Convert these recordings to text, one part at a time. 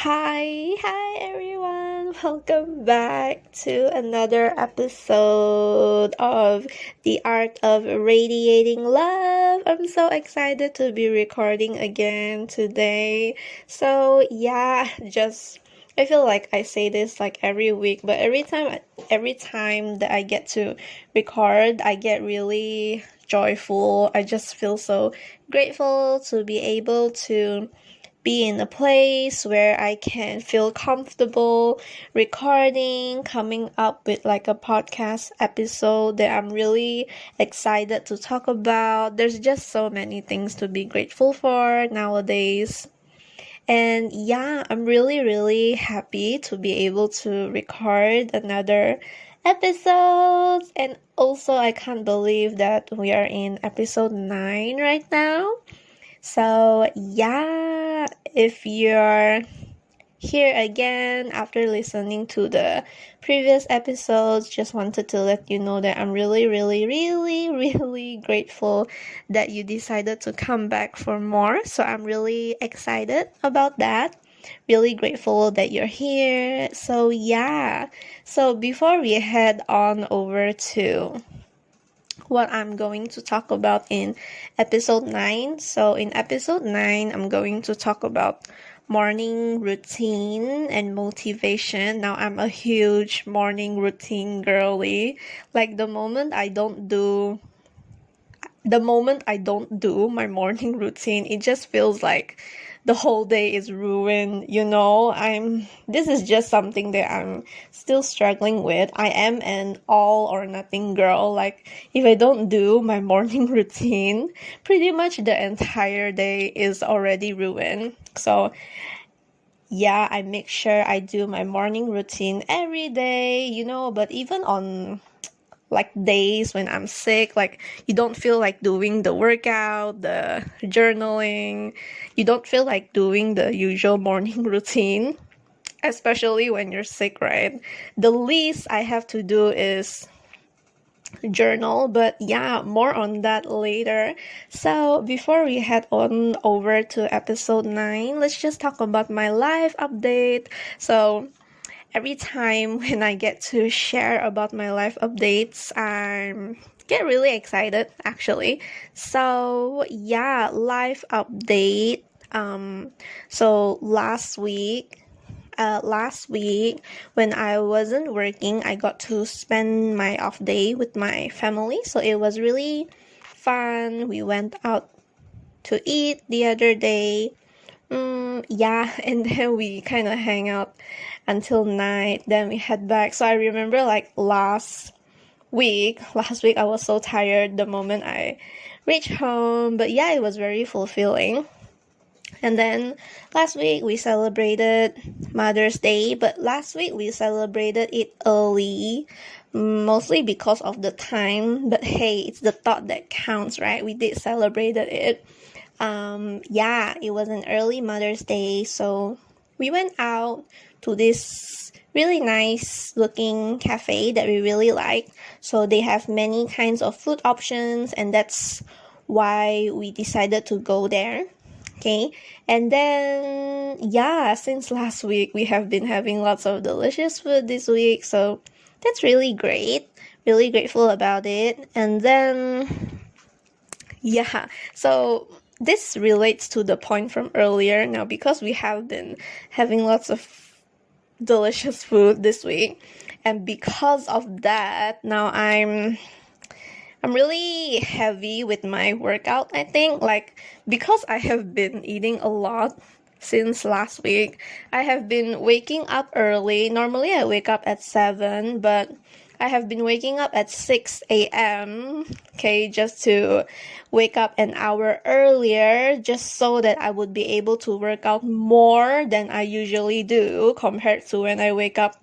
Hi everyone. Welcome back to another episode of The Art of Radiating Love. I'm so excited to be recording again today. I feel like I say this like every week, but every time that I get to record, I get really joyful. I just feel so grateful to be able to be in a place where I can feel comfortable recording, coming up with like a podcast episode that I'm really excited to talk about. There's just so many things to be grateful for nowadays. And yeah, I'm really happy to be able to record another episode. And also, I can't believe that we are in episode 9 right now. So, yeah, if you're here again after listening to the previous episodes, just wanted to let you know that I'm really grateful that you decided to come back for more. So, I'm really excited about that. Really grateful that you're here. So, yeah. So, before we head on over to what I'm going to talk about in episode 9. So, in episode 9, I'm going to talk about morning routine and motivation. Now, I'm a huge morning routine girly. Like, the moment I don't do my morning routine, it just feels like the whole day is ruined. This is just something that I'm still struggling with. I am an all or nothing girl. Like, if I don't do my morning routine, pretty much the entire day is already ruined. So yeah, I make sure I do my morning routine every day, but even on like days when I'm sick, like you don't feel like doing the workout, the journaling, you don't feel like doing the usual morning routine, especially when you're sick, right? The least I have to do is journal, but yeah, more on that later. So before we head on over to episode 9, let's just talk about my life update. So every time when I get to share about my life updates, I get really excited actually. So yeah, life update. So last week when I wasn't working, I got to spend my off day with my family. So it was really fun. We went out to eat the other day. Yeah, and then we kind of hang out until night, then we head back. So I remember like last week I was so tired the moment I reached home, but yeah, it was very fulfilling. And then last week we celebrated Mother's Day, but last week we celebrated it early, mostly because of the time. But hey, it's the thought that counts, right? We did celebrate it. Yeah, it was an early Mother's Day, so we went out to this really nice looking cafe that we really like. So they have many kinds of food options, and that's why we decided to go there. Okay, and then yeah, since last week we have been having lots of delicious food this week, so that's really great. Really grateful about it. And then yeah, so this relates to the point from earlier now, because we have been having lots of delicious food this week, and because of that, now I'm really heavy with my workout, I think. Like, because I have been eating a lot since last week, I have been waking up early. Normally I wake up at 7, but I have been waking up at 6 a.m. Okay, just to wake up an hour earlier, just so that I would be able to work out more than I usually do compared to when I wake up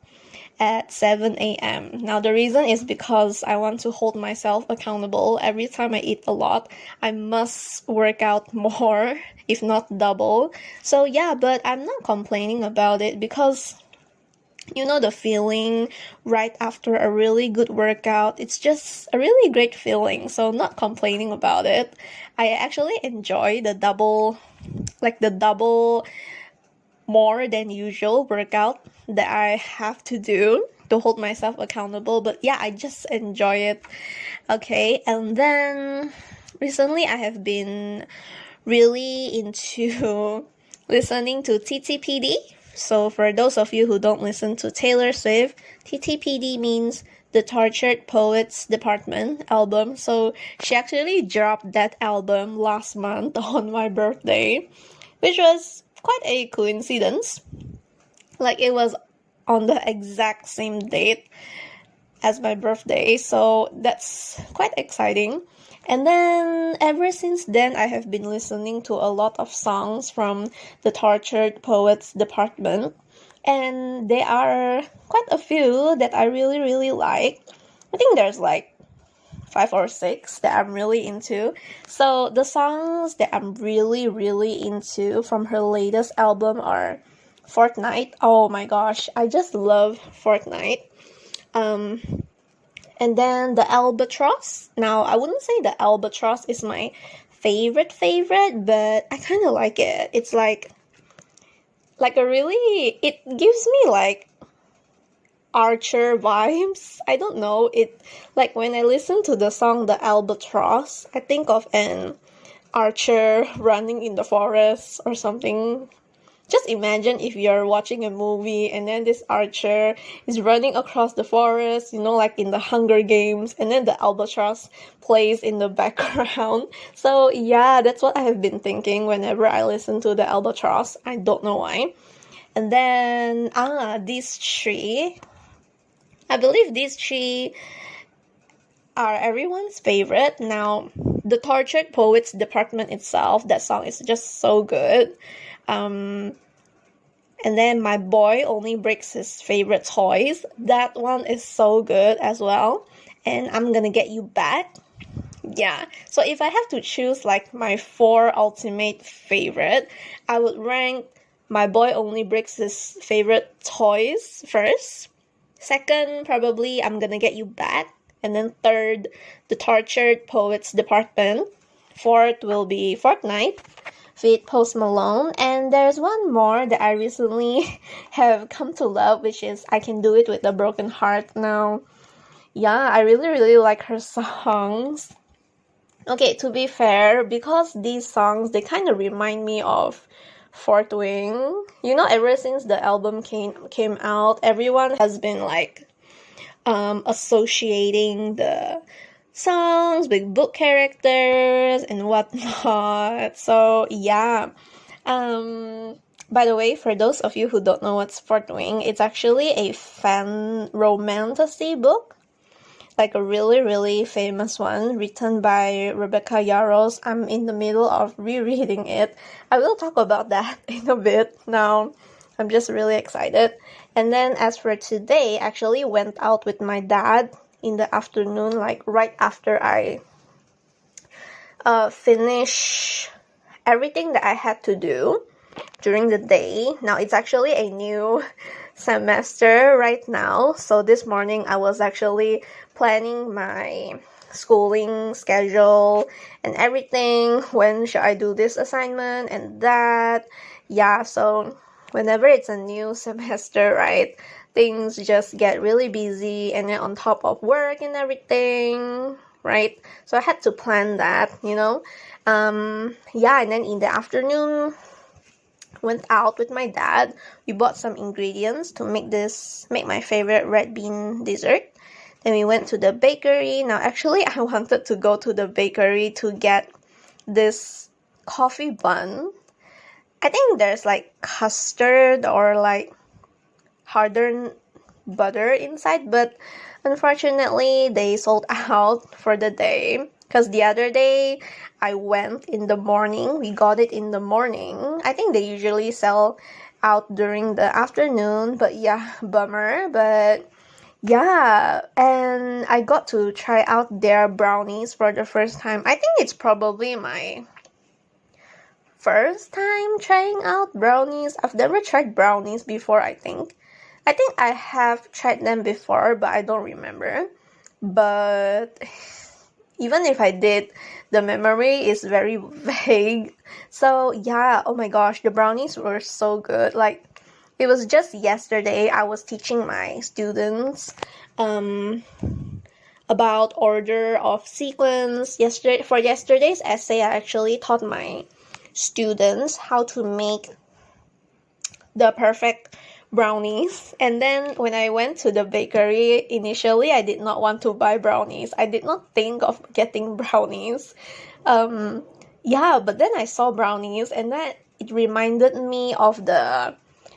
at 7 a.m. Now, the reason is because I want to hold myself accountable. Every time I eat a lot, I must work out more, if not double. So yeah, but I'm not complaining about it, because the feeling right after a really good workout, it's just a really great feeling. So not complaining about it. I actually enjoy the double more than usual workout that I have to do to hold myself accountable. But yeah, I just enjoy it. Okay, and then recently I have been really into listening to TTPD. So for those of you who don't listen to Taylor Swift, TTPD means the Tortured Poets Department album. So she actually dropped that album last month on my birthday, which was quite a coincidence. Like it was on the exact same date as my birthday, so that's quite exciting. And then ever since then, I have been listening to a lot of songs from the Tortured Poets Department, and there are quite a few that I really, really like. I think there's like 5 or 6 that I'm really into. So the songs that I'm really, really into from her latest album are Fortnite. Oh my gosh, I just love Fortnite. And then the Albatross. Now, I wouldn't say the Albatross is my favorite, but I kind of like it. It's like a really, it gives me like Archer vibes. I don't know. It, like when I listen to the song The Albatross, I think of an archer running in the forest or something. Just imagine if you're watching a movie and then this archer is running across the forest, like in the Hunger Games, and then the albatross plays in the background. So yeah, that's what I have been thinking whenever I listen to the Albatross. I don't know why. And then, these three. I believe these three are everyone's favorite. Now, the Tortured Poets Department itself, that song is just so good. And then My Boy Only Breaks His Favorite Toys. That one is so good as well. And I'm Gonna Get You Back. Yeah. So if I have to choose like my 4 ultimate favorite, I would rank My Boy Only Breaks His Favorite Toys first. Second, probably I'm Gonna Get You Back. And then third, the Tortured Poets Department. Fourth will be Fortnite feat Post Malone. And there's one more that I recently have come to love, which is I Can Do It With a Broken Heart now. Yeah, I really, really like her songs. Okay, to be fair, because these songs, they kind of remind me of Fourth Wing. Ever since the album came out, everyone has been like associating the songs with book characters and whatnot. So yeah. By the way, for those of you who don't know what's Fourth Wing, it's actually a fan romantasy book, like a really, really famous one written by Rebecca Yarros. I'm in the middle of rereading it. I will talk about that in a bit now. I'm just really excited. And then as for today, I actually went out with my dad in the afternoon, like right after I finish everything that I had to do during the day. Now it's actually a new semester right now. So this morning I was actually planning my schooling schedule and everything. When should I do this assignment and that? Yeah, so whenever it's a new semester, right, things just get really busy, and then on top of work and everything, right? So I had to plan that, Yeah, and then in the afternoon, went out with my dad. We bought some ingredients to make my favorite red bean dessert. Then we went to the bakery. Now, actually, I wanted to go to the bakery to get this coffee bun. I think there's like custard or like hardened butter inside, but unfortunately they sold out for the day. Because the other day I went in the morning, we got it in the morning. I think they usually sell out during the afternoon, but yeah, bummer. But yeah, and I got to try out their brownies for the first time. I think it's probably my first time trying out brownies. I've never tried brownies before, I think. I think I have tried them before, but I don't remember. But even if I did, the memory is very vague. So yeah, oh my gosh, the brownies were so good. Like, it was just yesterday I was teaching my students about order of sequence. For yesterday's essay, I actually taught my students how to make the perfect brownies. And then when I went to the bakery, initially I did not want to buy brownies. I did not think of getting brownies. Yeah, but then I saw brownies, and that it reminded me of the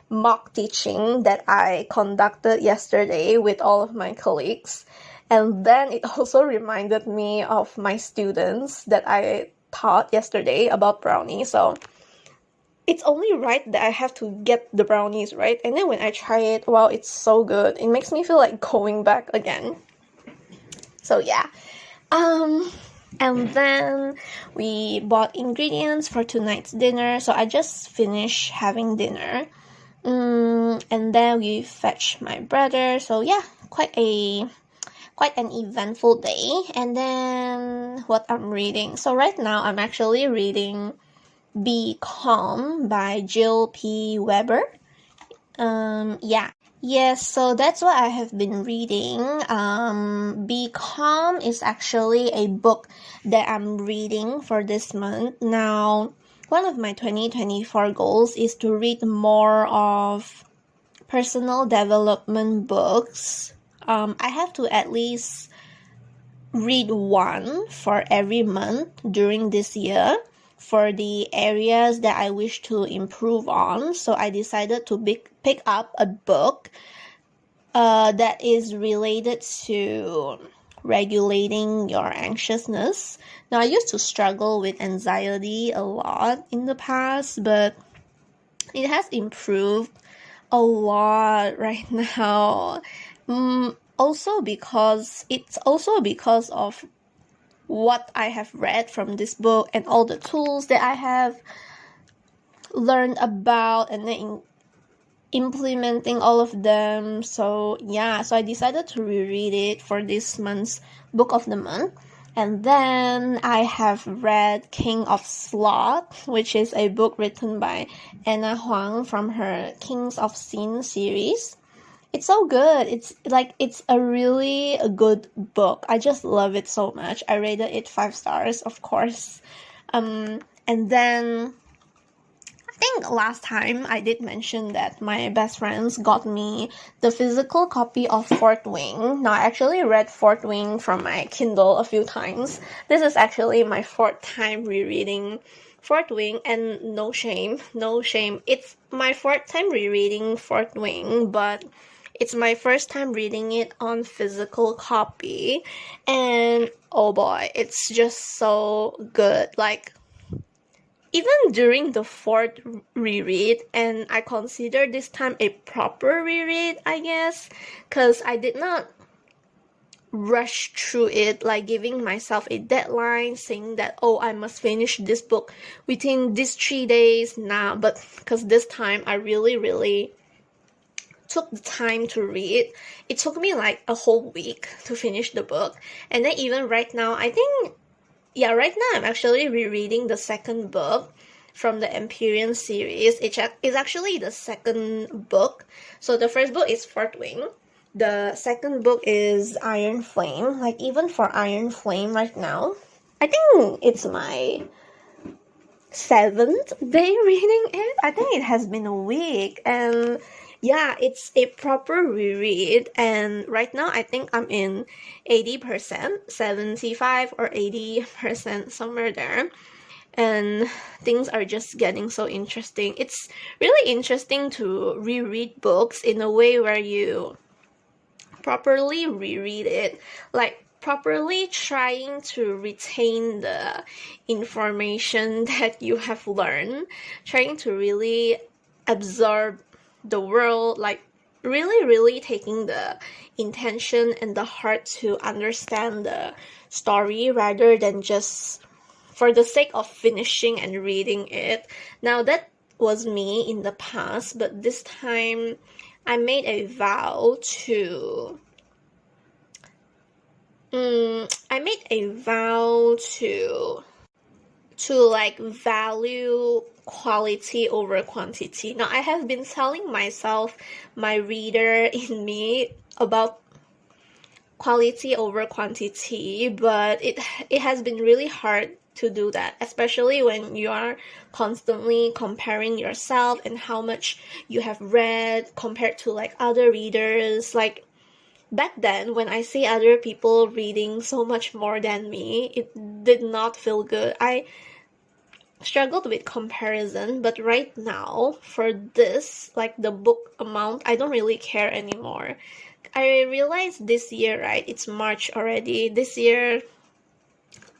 mock teaching that I conducted yesterday with all of my colleagues. And then it also reminded me of my students that I taught yesterday about brownies. So it's only right that I have to get the brownies, right? And then when I try it, wow, it's so good. It makes me feel like going back again. So yeah. And then we bought ingredients for tonight's dinner. So I just finished having dinner. And then we fetched my brother. So yeah, quite an eventful day. And then what I'm reading. So right now I'm actually reading Be Calm by Jill P. Weber. Yeah. Yes, so that's what I have been reading. Be Calm is actually a book that I'm reading for this month. Now, one of my 2024 goals is to read more of personal development books. I have to at least read one for every month during this year for the areas that I wish to improve on. So I decided to pick up a book that is related to regulating your anxiousness. Now, I used to struggle with anxiety a lot in the past, but it has improved a lot right now. Also because of what I have read from this book and all the tools that I have learned about, and then implementing all of them. So yeah, so I decided to reread it for this month's book of the month. And then I have read King of Sloth, which is a book written by Anna Huang from her Kings of Sin series. It's so good. It's a really good book. I just love it so much. I rated it 5 stars, of course. And then I think last time I did mention that my best friends got me the physical copy of Fourth Wing. Now, I actually read Fourth Wing from my Kindle a few times. This is actually my 4th time rereading Fourth Wing, and no shame. It's my 4th time rereading Fourth Wing, but it's my first time reading it on physical copy, and oh boy, it's just so good. Like, even during the 4th reread, and I consider this time a proper reread, I guess, because I did not rush through it, like giving myself a deadline, saying that, oh, I must finish this book within these 3 days now, but because this time I really took the time to read. It took me like a whole week to finish the book. And then even right now, right now I'm actually rereading the 2nd book from the Empyrean series. It's actually the 2nd book. So the 1st book is Fourth Wing. The 2nd book is Iron Flame. Like, even for Iron Flame right now, I think it's my 7th day reading it. I think it has been a week, and yeah, it's a proper reread, and right now I think I'm in 80%, 75 or 80%, somewhere there, and things are just getting so interesting. It's really interesting to reread books in a way where you properly reread it, like properly trying to retain the information that you have learned, trying to really absorb the world, like really taking the intention and the heart to understand the story rather than just for the sake of finishing and reading it. Now, that was me in the past, but this time I made a vow to I made a vow to like value quality over quantity. Now I have been telling myself, my reader in me, about quality over quantity, but it has been really hard to do that, especially when you are constantly comparing yourself and how much you have read compared to like other readers. Like back then, when I see other people reading so much more than me, it did not feel good. I struggled with comparison, but right now, for this, like the book amount, I don't really care anymore. I realized this year, right? It's March already. This year,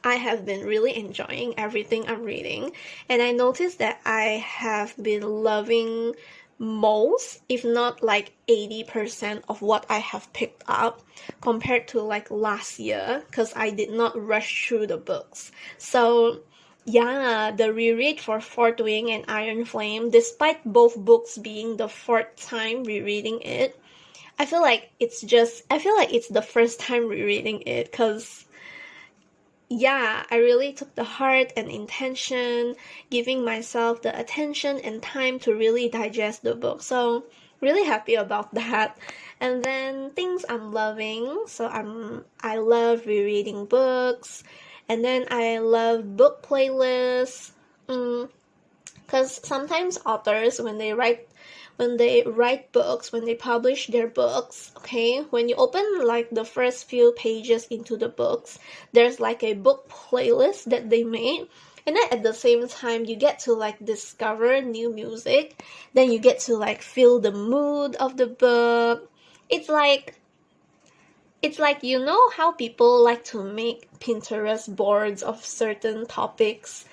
I have been really enjoying everything I'm reading, and I noticed that I have been loving most, if not like 80% of what I have picked up compared to like last year, because I did not rush through the books. So yeah, the reread for Fourth Wing and Iron Flame, despite both books being the fourth time rereading it, I feel like it's the first time rereading it, because yeah, I really took the heart and intention, giving myself the attention and time to really digest the book. So really happy about that. And then things I'm loving. So I love rereading books, and then I love book playlists. Because sometimes authors, when they write books, when they publish their books, okay, when you open like the first few pages into the books, there's like a book playlist that they made, and then at the same time you get to like discover new music, then you get to like feel the mood of the book. It's like you know how people like to make Pinterest boards of certain topics,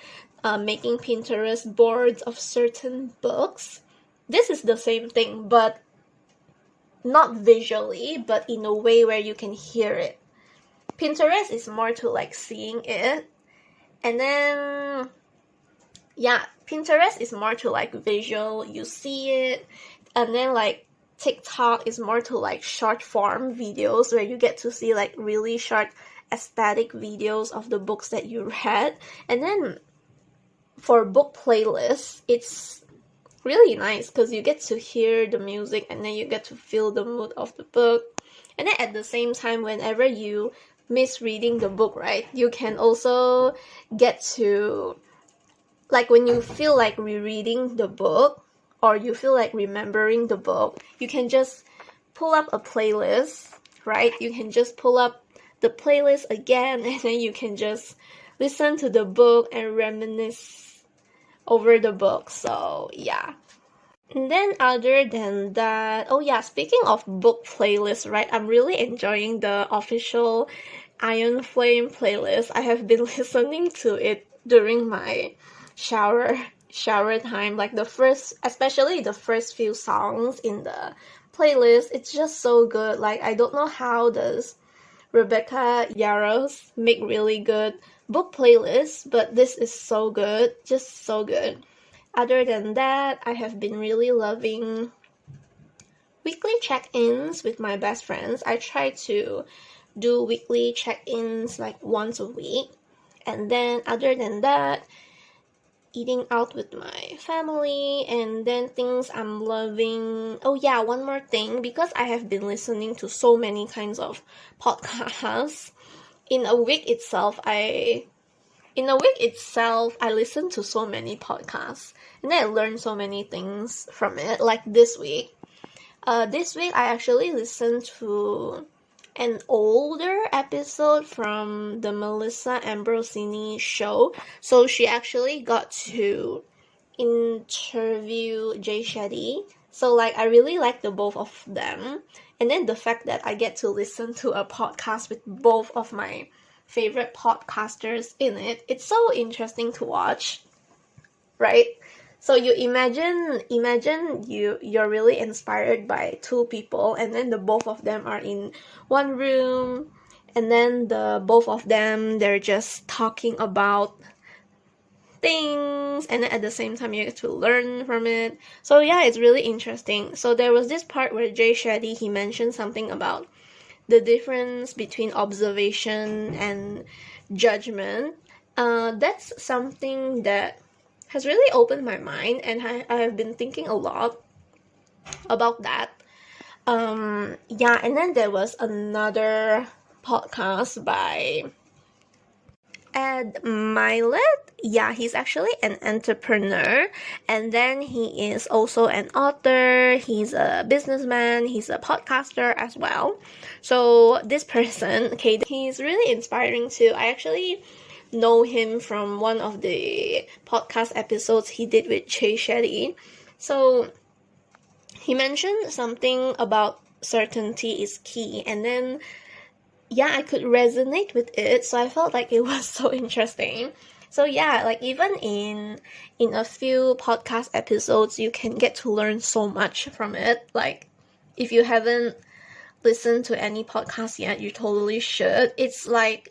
making Pinterest boards of certain books. This is the same thing, but not visually, but in a way where you can hear it. Pinterest is more to like seeing it, and then yeah, Pinterest is more to like visual, you see it, and then like TikTok is more to like short form videos where you get to see like really short aesthetic videos of the books that you read. And then for book playlists, it's really nice because you get to hear the music and then you get to feel the mood of the book. And then at the same time, whenever you miss reading the book, right, you can also get to, like when you feel like rereading the book or you feel like remembering the book, you can just pull up a playlist, right? You can just pull up the playlist again, and then you can just listen to the book and reminisce over the book. So yeah. And then other than that, oh yeah, speaking of book playlists, right, I'm really enjoying the official Iron Flame playlist. I have been listening to it during my shower time, like especially the first few songs in the playlist. It's just so good. Like, I don't know how does Rebecca Yarros make really good book playlists, but this is so good, just so good. Other than that, I have been really loving weekly check-ins with my best friends. I try to do weekly check-ins like once a week. And then other than that, eating out with my family, and then things I'm loving. Oh yeah, one more thing, because I have been listening to so many kinds of podcasts. In a week itself, I listen to so many podcasts, and I learn so many things from it. Like this week I actually listened to an older episode from the Melissa Ambrosini show. So she actually got to interview Jay Shetty. So like I really like the both of them. And then the fact that I get to listen to a podcast with both of my favorite podcasters in it, it's so interesting to watch, right? So you imagine you're really inspired by two people, and then the both of them are in one room, and then the both of them, they're just talking about things, and then at the same time you get to learn from it. So yeah, it's really interesting. So there was this part where Jay Shetty, he mentioned something about the difference between observation and judgment. That's something that has really opened my mind, and I have been thinking a lot about that. Yeah, and then there was another podcast by Ed Milet. Yeah, he's actually an entrepreneur, and then he is also an author, he's a businessman, he's a podcaster as well. So this person, okay, he's really inspiring too. I actually know him from one of the podcast episodes he did with Jay Shetty. So he mentioned something about certainty is key, and then yeah, I could resonate with it, so I felt like it was so interesting. So yeah, like even in a few podcast episodes, you can get to learn so much from it. Like if you haven't listened to any podcast yet, you totally should. It's like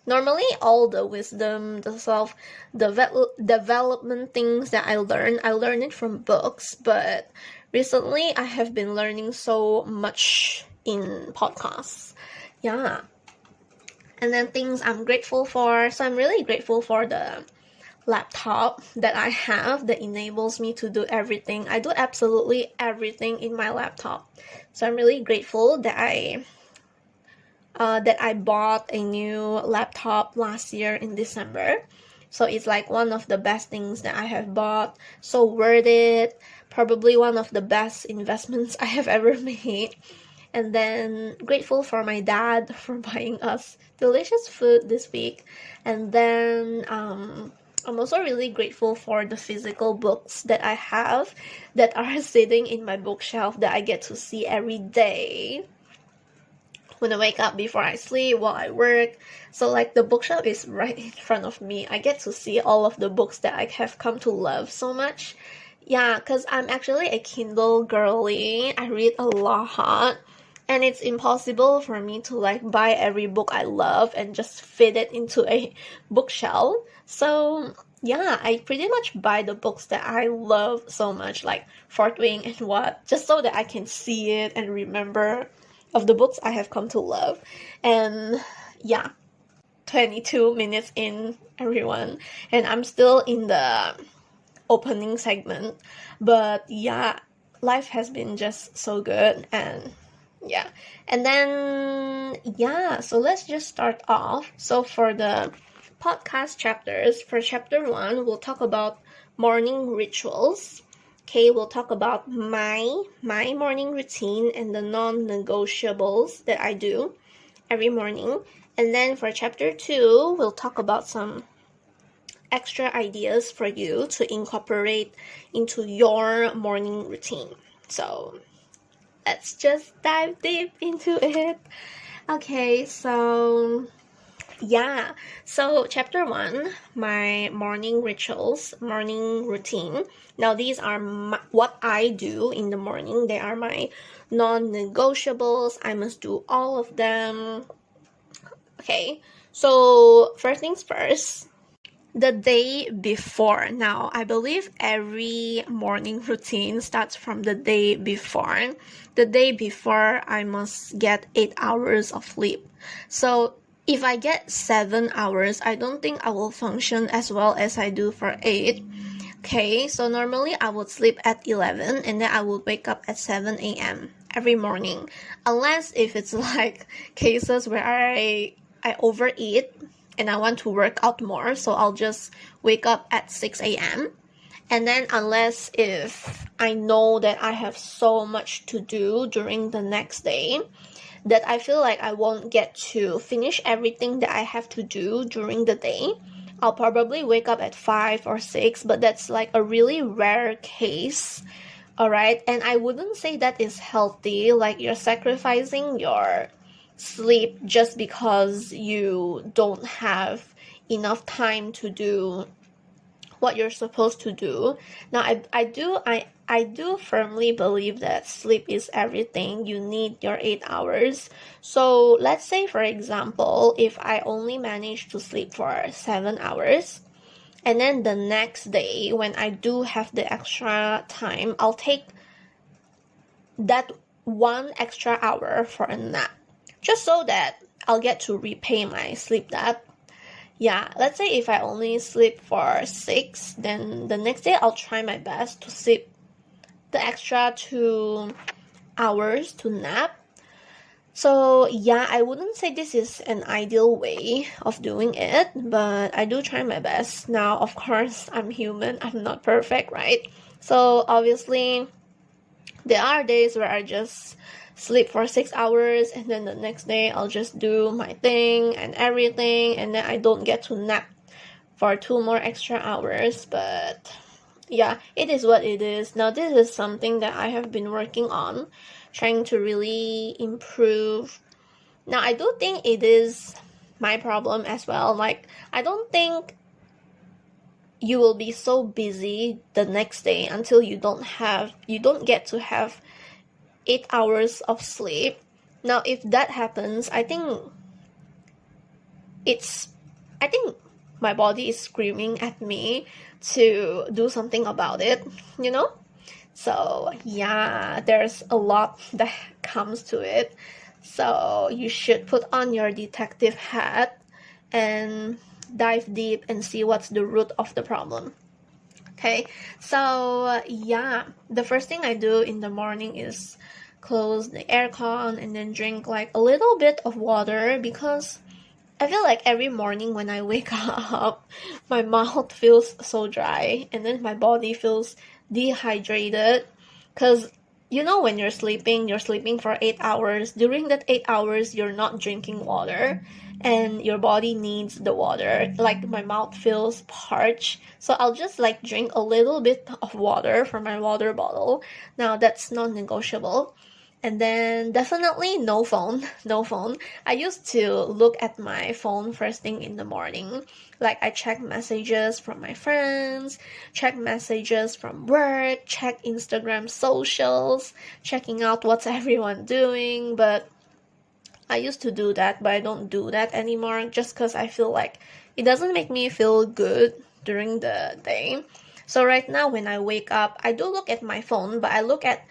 normally all the wisdom, the self development things that I learn it from books, but recently I have been learning so much in podcasts. Yeah. And then things I'm grateful for. So I'm really grateful for the laptop that I have that enables me to do everything. I do absolutely everything in my laptop. So I'm really grateful that I bought a new laptop last year in December. So it's like one of the best things that I have bought. So worth it. Probably one of the best investments I have ever made. And then grateful for my dad for buying us delicious food this week. And then I'm also really grateful for the physical books that I have that are sitting in my bookshelf that I get to see every day when I wake up, before I sleep, while I work. So like the bookshelf is right in front of me. I get to see all of the books that I have come to love so much. Yeah, because I'm actually a Kindle girly. I read a lot. And it's impossible for me to like buy every book I love and just fit it into a bookshelf. So yeah, I pretty much buy the books that I love so much, like Fourth Wing and what, just so that I can see it and remember of the books I have come to love. And yeah, 22 minutes in, everyone, and I'm still in the opening segment. But yeah, life has been just so good, and yeah. And then yeah, so let's just start off. So for the podcast chapters, for chapter 1, we'll talk about morning rituals. Okay, we'll talk about my morning routine and the non-negotiables that I do every morning. And then for chapter 2, we'll talk about some extra ideas for you to incorporate into your morning routine. So let's just dive deep into it. Okay, so yeah, so chapter 1, my morning rituals, morning routine. Now these are what I do in the morning. They are my non-negotiables. I must do all of them. Okay, so first things first, the day before. Now, I believe every morning routine starts from the day before. The day before, I must get 8 hours of sleep. So if I get 7 hours, I don't think I will function as well as I do for 8. Okay, so normally I would sleep at 11 and then I would wake up at 7 a.m. every morning. Unless if it's like cases where I overeat and I want to work out more, so I'll just wake up at 6 a.m. And then unless if I know that I have so much to do during the next day that I feel like I won't get to finish everything that I have to do during the day, I'll probably wake up at 5 or 6, but that's like a really rare case. Alright, and I wouldn't say that is healthy, like you're sacrificing your sleep just because you don't have enough time to do what you're supposed to do. Now I do firmly believe that sleep is everything. You need your 8 hours. So let's say, for example, if I only manage to sleep for 7 hours, and then the next day when I do have the extra time, I'll take that 1 extra hour for a nap. just so that I'll get to repay my sleep debt. Yeah, let's say if I only sleep for 6, then the next day I'll try my best to sleep the extra 2 hours to nap. So yeah, I wouldn't say this is an ideal way of doing it, but I do try my best. Now, of course, I'm human, I'm not perfect, right? So obviously, there are days where I just sleep for 6 hours and then the next day I'll just do my thing and everything, and then I don't get to nap for 2 more extra hours. But yeah, it is what it is. Now, this is something that I have been working on, trying to really improve. Now, I do think it is my problem as well. Like, I don't think you will be so busy the next day until you don't get to have 8 hours of sleep. Now, if that happens, I think my body is screaming at me to do something about it, you know? So yeah, there's a lot that comes to it. So you should put on your detective hat and dive deep and see what's the root of the problem. Okay, so yeah, the first thing I do in the morning is close the aircon and then drink like a little bit of water, because I feel like every morning when I wake up, my mouth feels so dry and then my body feels dehydrated. Because you know, when you're sleeping for 8 hours. During that 8 hours, you're not drinking water and your body needs the water. Like, my mouth feels parched, so I'll just like drink a little bit of water from my water bottle. Now, that's non-negotiable. And then definitely no phone, no phone. I used to look at my phone first thing in the morning. Like, I check messages from my friends, check messages from work, check Instagram socials, checking out what's everyone doing. But I used to do that, but I don't do that anymore, just because I feel like it doesn't make me feel good during the day. So right now when I wake up, I do look at my phone, but I look at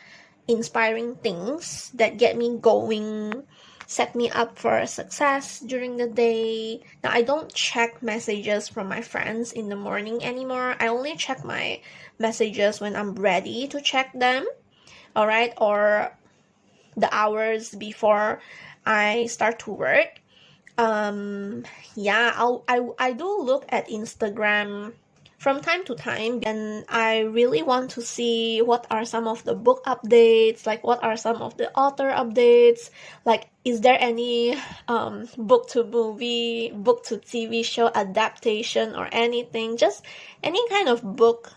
inspiring things that get me going, set me up for success during the day. Now, I don't check messages from my friends in the morning anymore. I only check my messages when I'm ready to check them, alright, or the hours before I start to work. Yeah, I do look at Instagram from time to time, and I really want to see what are some of the book updates, like what are some of the author updates, like is there any book to movie, book to TV show adaptation or anything, just any kind of book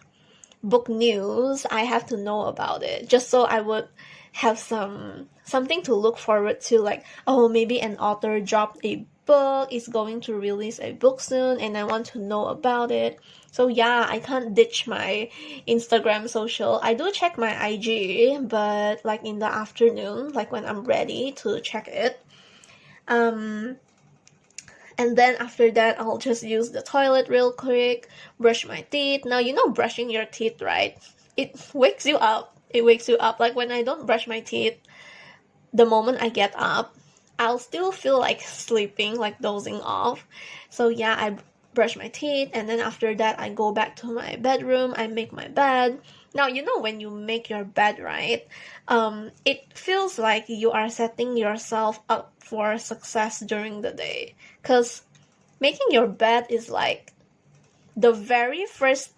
news. I have to know about it, just so I would have something to look forward to, like, oh, maybe an author dropped a book, is going to release a book soon, and I want to know about it. So yeah, I can't ditch my Instagram social. I do check my IG, but like in the afternoon, like when I'm ready to check it. And then after that, I'll just use the toilet real quick, brush my teeth. Now, you know, brushing your teeth, right? It wakes you up. It wakes you up. Like, when I don't brush my teeth, the moment I get up, I'll still feel like sleeping, like dozing off. So yeah, I brush my teeth, and then after that, I go back to my bedroom. I make my bed. Now, you know, when you make your bed, right, it feels like you are setting yourself up for success during the day. Because making your bed is like the very first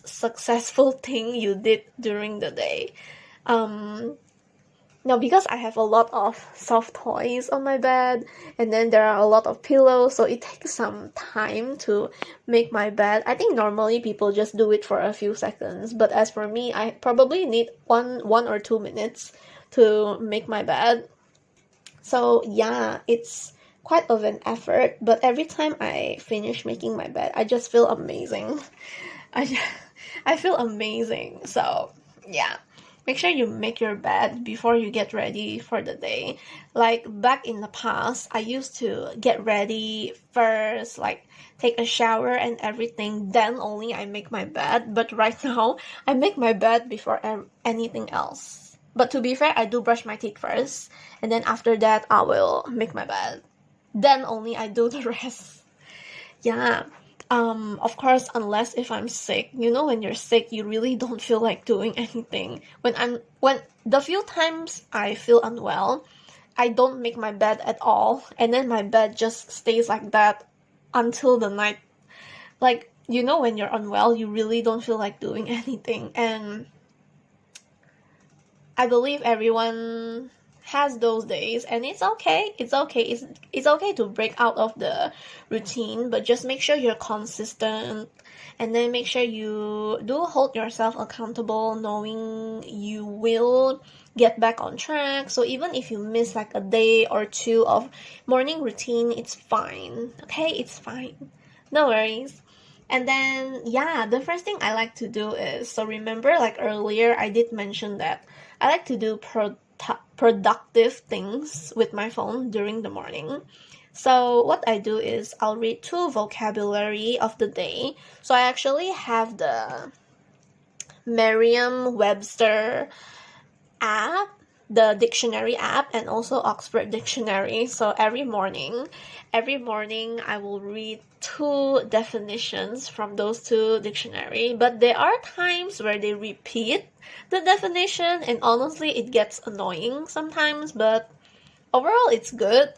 successful thing you did during the day. Now, because I have a lot of soft toys on my bed, and then there are a lot of pillows, so it takes some time to make my bed. I think normally people just do it for a few seconds, but as for me, I probably need one or 2 minutes to make my bed. So yeah, it's quite of an effort, but every time I finish making my bed, I just feel amazing. I feel amazing. So yeah, make sure you make your bed before you get ready for the day. Like, back in the past, I used to get ready first, like take a shower and everything, then only I make my bed. But right now, I make my bed before anything else. But to be fair, I do brush my teeth first, and then after that, I will make my bed. Then only I do the rest. Yeah. Of course, unless if I'm sick. You know, when you're sick, you really don't feel like doing anything. When the few times I feel unwell, I don't make my bed at all, and then my bed just stays like that until the night. Like, you know, when you're unwell, you really don't feel like doing anything, and I believe everyone has those days, and it's okay. It's okay to break out of the routine, but just make sure you're consistent, and then make sure you do hold yourself accountable, knowing you will get back on track. So even if you miss like a day or two of morning routine, it's fine. Okay, it's fine. No worries. And then, yeah, the first thing I like to do is, so remember, like earlier, I did mention that I like to do productive things with my phone during the morning. So what I do is I'll read 2 vocabulary of the day. So I actually have the Merriam-Webster app, the dictionary app, and also Oxford Dictionary. So every morning I will read 2 definitions from those 2 dictionary. But there are times where they repeat the definition, and honestly it gets annoying sometimes, but overall it's good.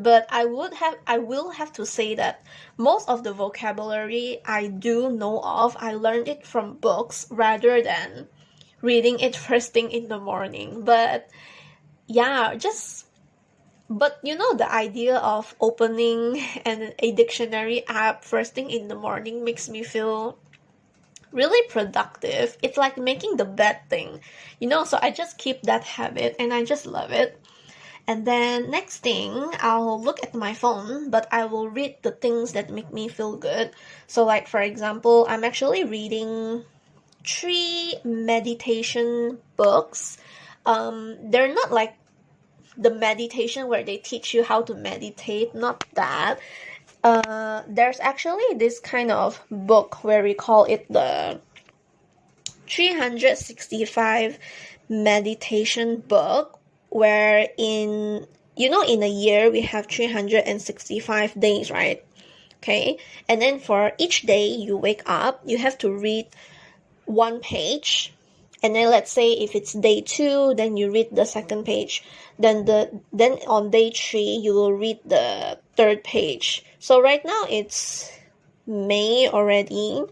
But I will have to say that most of the vocabulary I do know of, I learned it from books rather than reading it first thing in the morning. But yeah, but you know, the idea of opening a dictionary app first thing in the morning makes me feel really productive. It's like making the bed thing, you know, so I just keep that habit and I just love it. And then next thing, I'll look at my phone, but I will read the things that make me feel good. So like, for example, I'm actually reading 3 meditation books. They're not like the meditation where they teach you how to meditate, not that. There's actually this kind of book where we call it the 365 meditation book, where in a year we have 365 days, right? Okay, and then for each day you wake up, you have to read 1 page, and then let's say if it's day 2, then you read the 2nd page, then on day 3 you will read the 3rd page. So right now it's May already.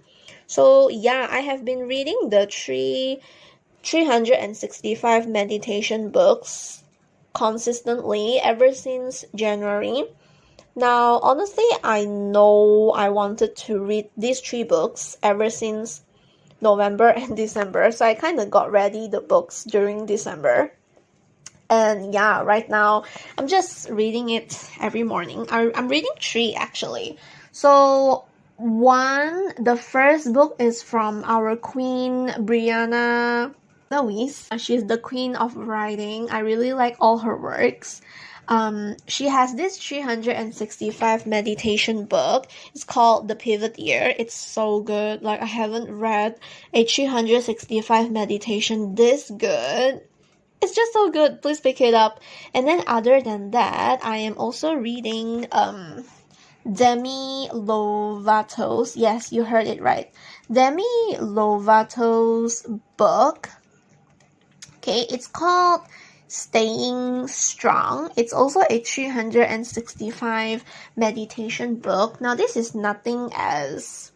So yeah, I have been reading the 365 meditation books consistently ever since January. Now, honestly, I know I wanted to read these 3 books ever since November and December, so I kind of got ready the books during December. And yeah, right now I'm just reading it every morning. I'm reading 3 actually. So the first book is from our queen Brianna Lewis. She's the queen of writing. I really like all her works. She has this 365 meditation book. It's called The Pivot Year. It's so good. Like, I haven't read a 365 meditation this good. It's just so good. Please pick it up. And then other than that, I am also reading Demi Lovato's, yes, you heard it right, Demi Lovato's book. Okay, it's called Staying Strong. It's also a 365 meditation book. Now, this is nothing as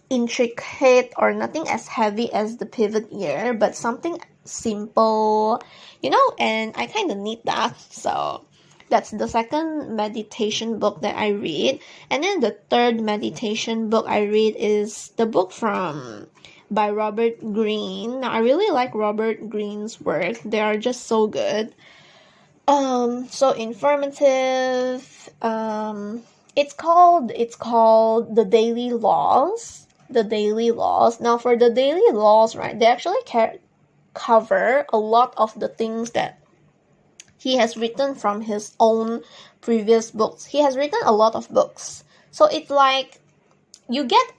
intricate or nothing as heavy as The Pivot Year, but something simple, and I kind of need that. So that's the 2nd meditation book that I read. And then the 3rd meditation book I read is the book by Robert Greene. Now, I really like Robert Greene's work. They are just so good. So informative. It's called The Daily Laws. The Daily Laws. Now, for the Daily Laws, right, they actually cover a lot of the things that he has written from his own previous books. He has written a lot of books. So it's like you get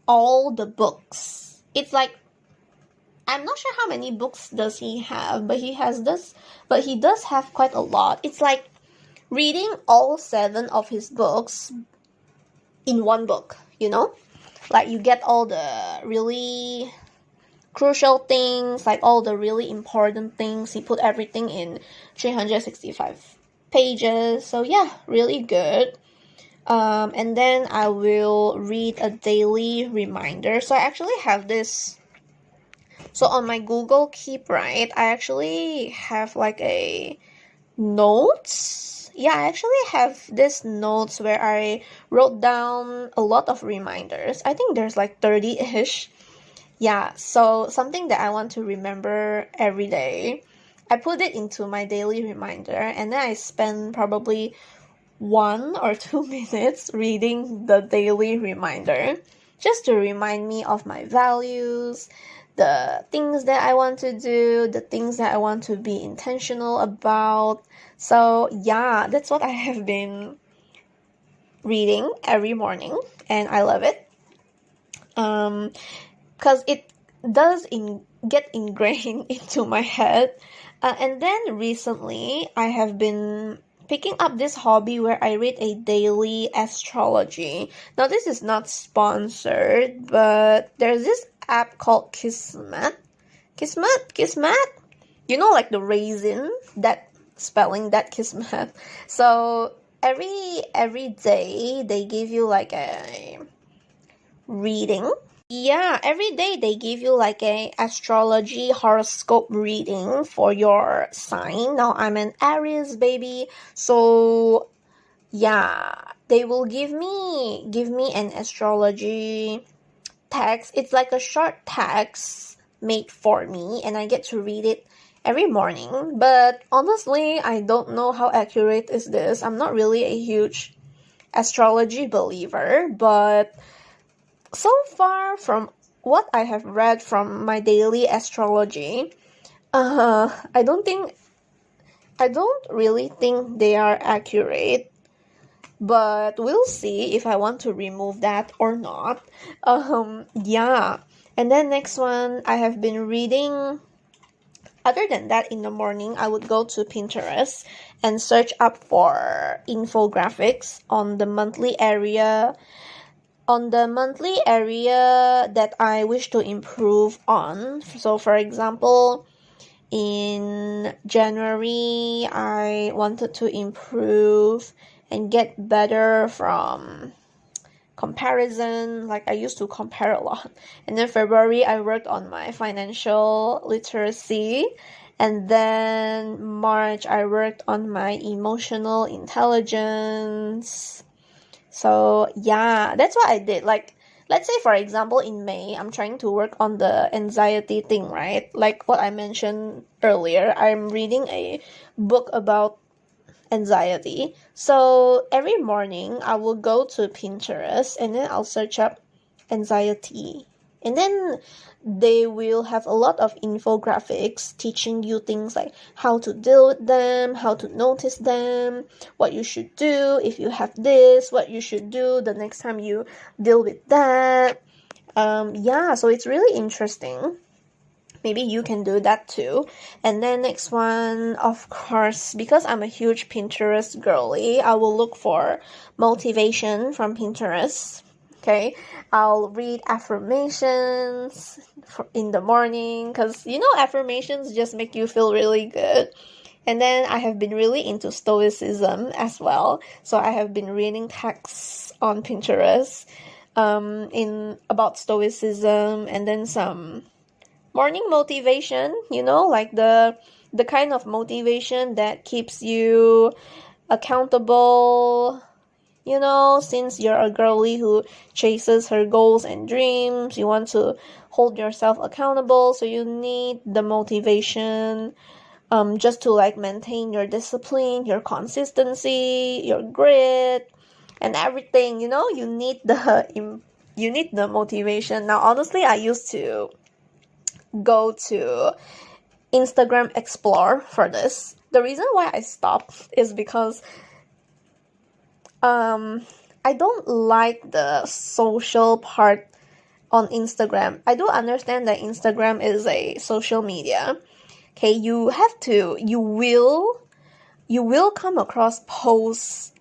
all the books. It's like I'm not sure how many books does he have, but he does have quite a lot. It's like reading all 7 of his books in one book, you know? Like you get all the really crucial things, like all the really important things. He put everything in 365 pages. So yeah, really good. And then I will read a daily reminder. So I actually have this. So on my Google Keep, right, I actually have like a notes. Yeah, I actually have this notes where I wrote down a lot of reminders. I think there's like 30-ish. Yeah, so something that I want to remember every day. I put it into my daily reminder, and then I spend probably 1 or 2 minutes reading the daily reminder just to remind me of my values, the things that I want to do, the things that I want to be intentional about. So yeah, that's what I have been reading every morning, and I love it. Because it does get ingrained into my head. And then recently, I have been picking up this hobby where I read a daily astrology. Now, this is not sponsored, but there's this app called Kismet. Kismet. You know, like the raisin, that spelling, that Kismet. So every day they give you like a reading. Yeah, every day they give you like a astrology horoscope reading for your sign. Now I'm an Aries baby, so yeah, they will give me an astrology text. It's like a short text made for me, and I get to read it every morning. But honestly, I don't know how accurate is this. I'm not really a huge astrology believer, but so far from what I have read from my daily astrology, I don't really think they are accurate, but we'll see if I want to remove that or not. Yeah. And then next one, I have been reading. Other than that, in the morning, I would go to Pinterest and search up for infographics on the monthly area that I wish to improve on. So, for example, in January, I wanted to improve and get better from comparison. Like, I used to compare a lot. And then February, I worked on my financial literacy. And then March, I worked on my emotional intelligence. So yeah, that's what I did. Like, let's say for example in May, I'm trying to work on the anxiety thing, right? Like what I mentioned earlier, I'm reading a book about anxiety. So every morning I will go to Pinterest and then I'll search up anxiety. And then they will have a lot of infographics teaching you things like how to deal with them, how to notice them, what you should do if you have this, what you should do the next time you deal with that. Yeah, so it's really interesting. Maybe you can do that too. And then next one, of course, because I'm a huge Pinterest girly, I will look for motivation from Pinterest. Okay, I'll read affirmations in the morning because affirmations just make you feel really good. And then I have been really into stoicism as well. So I have been reading texts on Pinterest in about stoicism, and then some morning motivation, like the kind of motivation that keeps you accountable. Since you're a girly who chases her goals and dreams, you want to hold yourself accountable, so you need the motivation just to like maintain your discipline, your consistency, your grit, and everything. You need the motivation. Now honestly, I used to go to Instagram Explore for this. The reason why I stopped is because I don't like the social part on Instagram. I do understand that Instagram is a social media. Okay, you will come across posts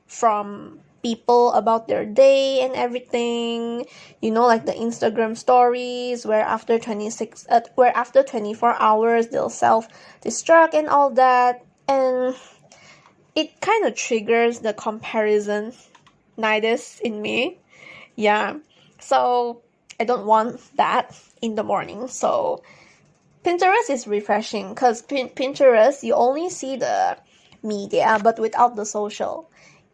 from people about their day and everything, like the Instagram stories where after 24 hours they'll self-destruct and all that, and it kind of triggers the comparison nidus in me. Yeah, so I don't want that in the morning. So Pinterest is refreshing because Pinterest, you only see the media but without the social.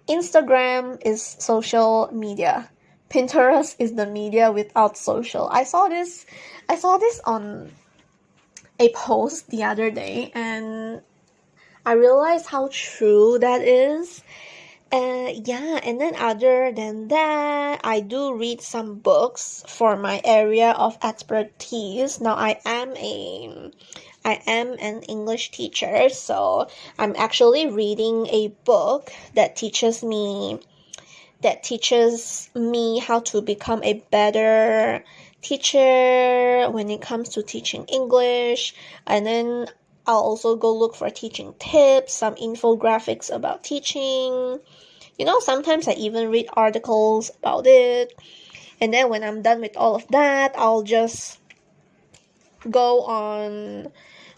Instagram is social media. Pinterest is the media without social. I saw this on a post the other day, and I realized how true that is. Yeah, and then other than that, I do read some books for my area of expertise. Now I am an English teacher, so I'm actually reading a book that teaches me how to become a better teacher when it comes to teaching English. And then I'll also go look for teaching tips, some infographics about teaching. Sometimes I even read articles about it. And then when I'm done with all of that, I'll just go on,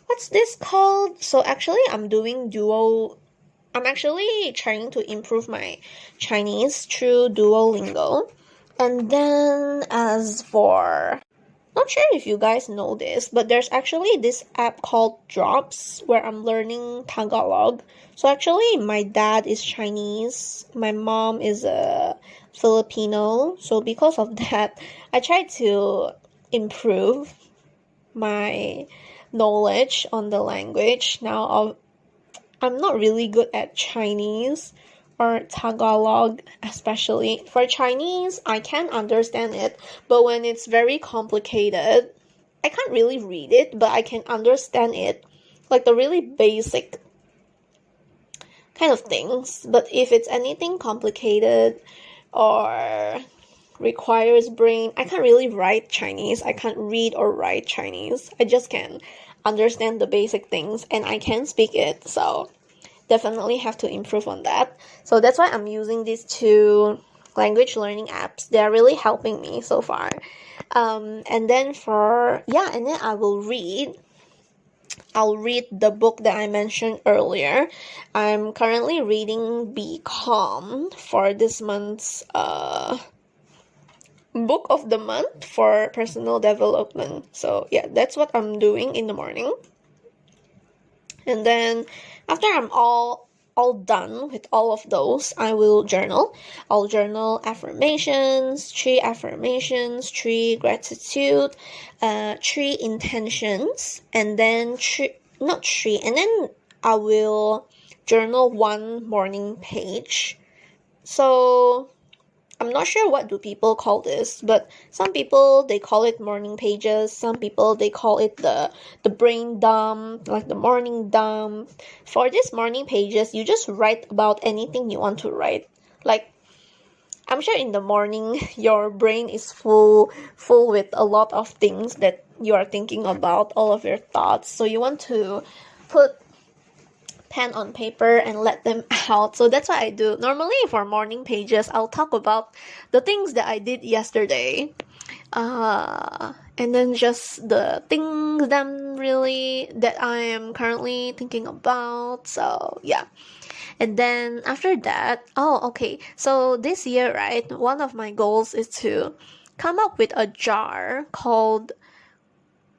what's this called? So actually I'm actually trying to improve my Chinese through Duolingo. And then as for, not sure if you guys know this, but there's actually this app called Drops where I'm learning Tagalog. So actually my dad is Chinese, my mom is a Filipino. So because of that, I try to improve my knowledge on the language. Now I'm not really good at Chinese or Tagalog, especially. For Chinese, I can understand it, but when it's very complicated, I can't really read it, but I can understand it, like the really basic kind of things. But if it's anything complicated or requires brain, I can't really write Chinese. I can't read or write Chinese. I just can understand the basic things and I can speak it. So definitely have to improve on that. So that's why I'm using these two language learning apps. They're really helping me so far. And then I'll read the book that I mentioned earlier. I'm currently reading Be Calm for this month's book of the month for personal development. So yeah, that's what I'm doing in the morning. And then after I'm all done with all of those, I will journal. I'll journal affirmations, 3 affirmations, 3 gratitude, 3 intentions, and then and then I will journal 1 morning page. So I'm not sure what do people call this, but some people, they call it morning pages. Some people, they call it the brain dump, like the morning dump. For these morning pages, you just write about anything you want to write. Like, I'm sure in the morning, your brain is full with a lot of things that you are thinking about, all of your thoughts. So you want to put pen on paper and let them out. So that's what I do. Normally for morning pages, I'll talk about the things that I did yesterday. And then just the things that I am currently thinking about. So yeah. And then after that, so this year, right, one of my goals is to come up with a jar called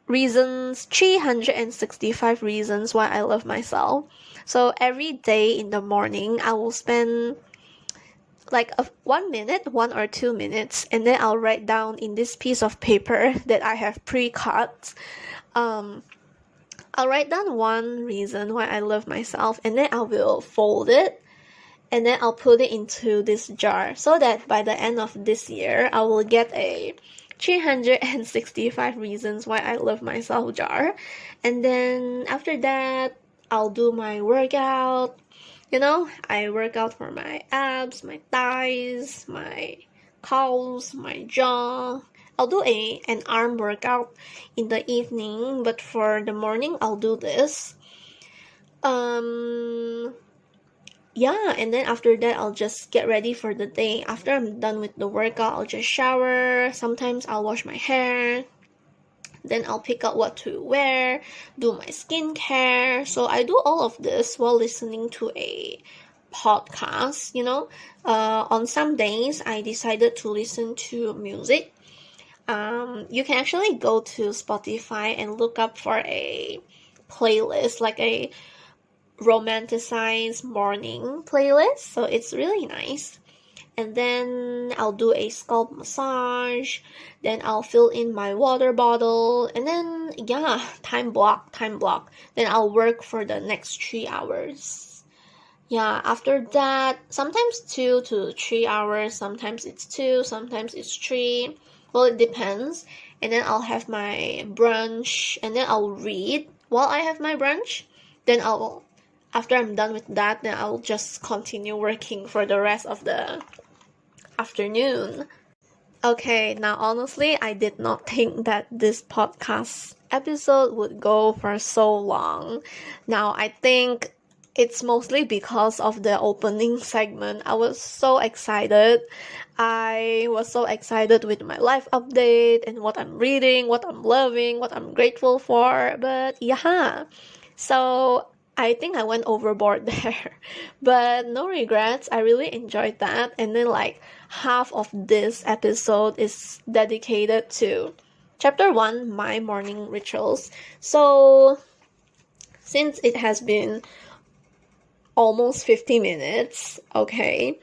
365 reasons why I love myself. So every day in the morning, I will spend like 1 minute, 1 or 2 minutes, and then I'll write down in this piece of paper that I have pre-cut. I'll write down 1 reason why I love myself, and then I will fold it, and then I'll put it into this jar, so that by the end of this year, I will get a 365 reasons why I love myself jar. And then after that, I'll do my workout. I work out for my abs, my thighs, my calves, my jaw. I'll do an arm workout in the evening, but for the morning I'll do this. Yeah, and then after that I'll just get ready for the day. After I'm done with the workout, I'll just shower. Sometimes I'll wash my hair. Then I'll pick out what to wear, do my skincare. So I do all of this while listening to a podcast, On some days, I decided to listen to music. You can actually go to Spotify and look up for a playlist, like a romanticized morning playlist. So it's really nice. And then I'll do a scalp massage, then I'll fill in my water bottle, and then time block. Then I'll work for the next 3 hours. After that, sometimes 2 to 3 hours, sometimes it's 2, sometimes it's 3. Well, it depends. And then I'll have my brunch, and then I'll read while I have my brunch. Then after I'm done with that, then I'll just continue working for the rest of the afternoon. Okay, now honestly, I did not think that this podcast episode would go for so long. Now, I think it's mostly because of the opening segment. I was so excited. I was so excited with my life update and what I'm reading, what I'm loving, what I'm grateful for. But so I think I went overboard there. But no regrets. I really enjoyed that. And then half of this episode is dedicated to chapter 1, my morning rituals. So since it has been almost 50 minutes, okay,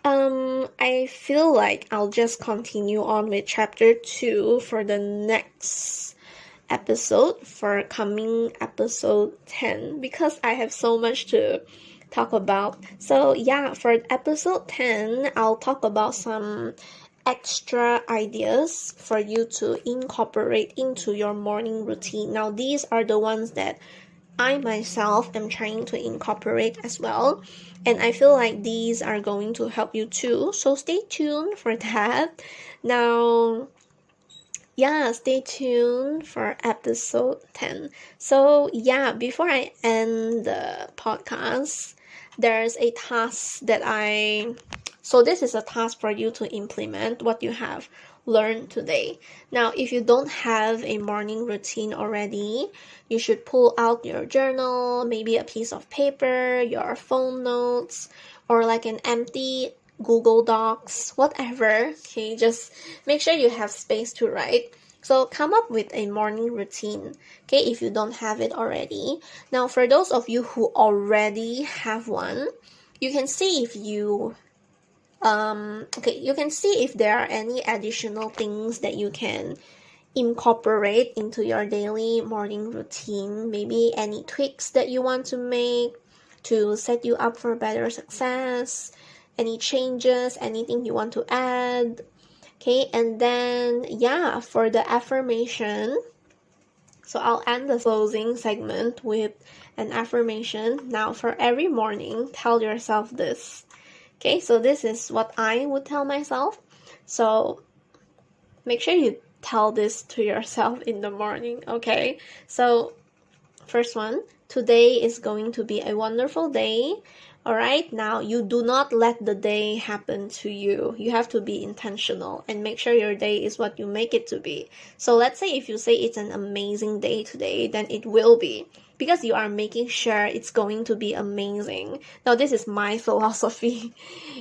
I feel like I'll just continue on with chapter 2 for the next episode, for coming episode 10, because I have so much to talk about. So for episode 10, I'll talk about some extra ideas for you to incorporate into your morning routine. Now, these are the ones that I myself am trying to incorporate as well, and I feel like these are going to help you too, so stay tuned for that. Now, stay tuned for episode 10. So before I end the podcast, there's a task so this is a task for you to implement what you have learned today. Now, if you don't have a morning routine already, you should pull out your journal, maybe a piece of paper, your phone notes, or like an empty Google Docs, whatever. Okay, just make sure you have space to write. So come up with a morning routine, okay, if you don't have it already. Now, for those of you who already have one, you can see if you can see if there are any additional things that you can incorporate into your daily morning routine. Maybe any tweaks that you want to make to set you up for better success, any changes, anything you want to add. Okay, and then for the affirmation, so I'll end the closing segment with an affirmation. Now, for every morning, tell yourself this. Okay, so this is what I would tell myself. So make sure you tell this to yourself in the morning, okay? So first one, today is going to be a wonderful day. All right, now you do not let the day happen to you. You have to be intentional and make sure your day is what you make it to be. So let's say if you say it's an amazing day today, then it will be, because you are making sure it's going to be amazing. Now, this is my philosophy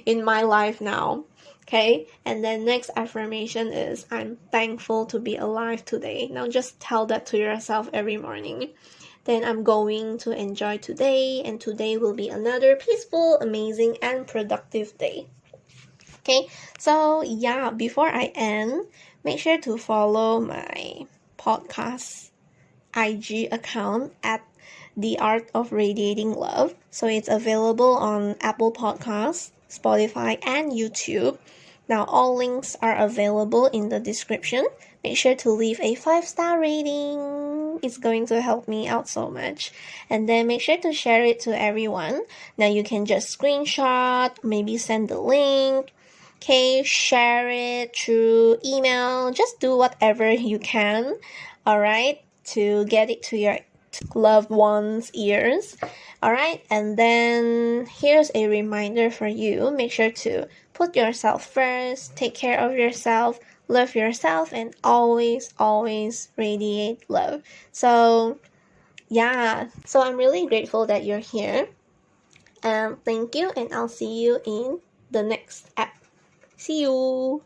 in my life now. Okay, and then next affirmation is, I'm thankful to be alive today. Now just tell that to yourself every morning. Then I'm going to enjoy today, and today will be another peaceful, amazing, and productive day. Okay, so before I end, make sure to follow my podcast IG account at The Art of Radiating Love. So it's available on Apple Podcasts, Spotify, and YouTube. Now, all links are available in the description. Make sure to leave a 5-star rating. It's going to help me out so much. And then make sure to share it to everyone. Now, you can just screenshot, maybe send the link, Okay, share it through email. Just do whatever you can, alright, to get it to your loved ones' ears. Alright, and then here's a reminder for you. Make sure to put yourself first, take care of yourself, love yourself, and always, always radiate love. So, yeah, so I'm really grateful that you're here. And thank you, and I'll see you in the next app. See you!